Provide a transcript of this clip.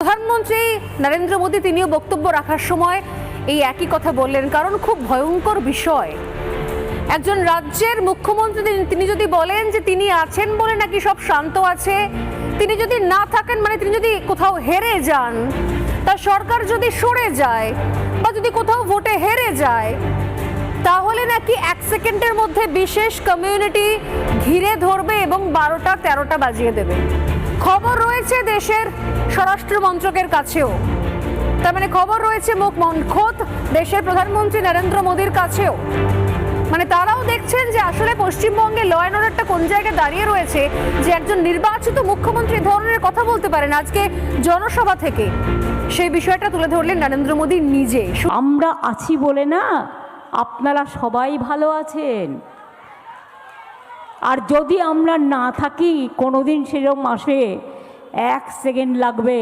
প্রধানমন্ত্রী নরেন্দ্র মোদী তিনিও বক্তব্য রাখার সময় এই একই কথা বললেন, কারণ খুব ভয়ঙ্কর বিষয়। একজন রাজ্যের মুখ্যমন্ত্রী তিনি যদি বলেন যে তিনি আছেন বলে নাকি সব শান্ত আছে, তিনি যদি না থাকেন মানে তিনি যদি কোথাও হেরে যান, তার সরকার যদি সরে যায় বা যদি কোথাও ভোটে হেরে যায়, তাহলে নাকি 1 সেকেন্ডের মধ্যে বিশেষ কমিউনিটি ঘিরে ধরবে এবং 12টা 13টা বাজিয়ে দেবে। খবর রয়েছে দেশের স্বরাষ্ট্র মন্ত্রকের কাছেও, তার মানে খবর রয়েছে খোদ দেশের প্রধানমন্ত্রী নরেন্দ্র মোদীর কাছেও। মানে তারাও দেখছেন যে আসলে পশ্চিমবঙ্গে ল অ্যান্ড অর্ডারটা কোন জায়গায় দাঁড়িয়ে রয়েছে, যে একজন নির্বাচিত মুখ্যমন্ত্রী ধরনের কথা বলতে পারেন আজকে জনসভা থেকে। সেই বিষয়টা তুলে ধরলেন নরেন্দ্র মোদী নিজে। আমরা আছি বলে না আপনারা সবাই ভালো আছেন, আর যদি আমরা না থাকি কোনোদিন সেরকম আসে 1 সেকেন্ড লাগবে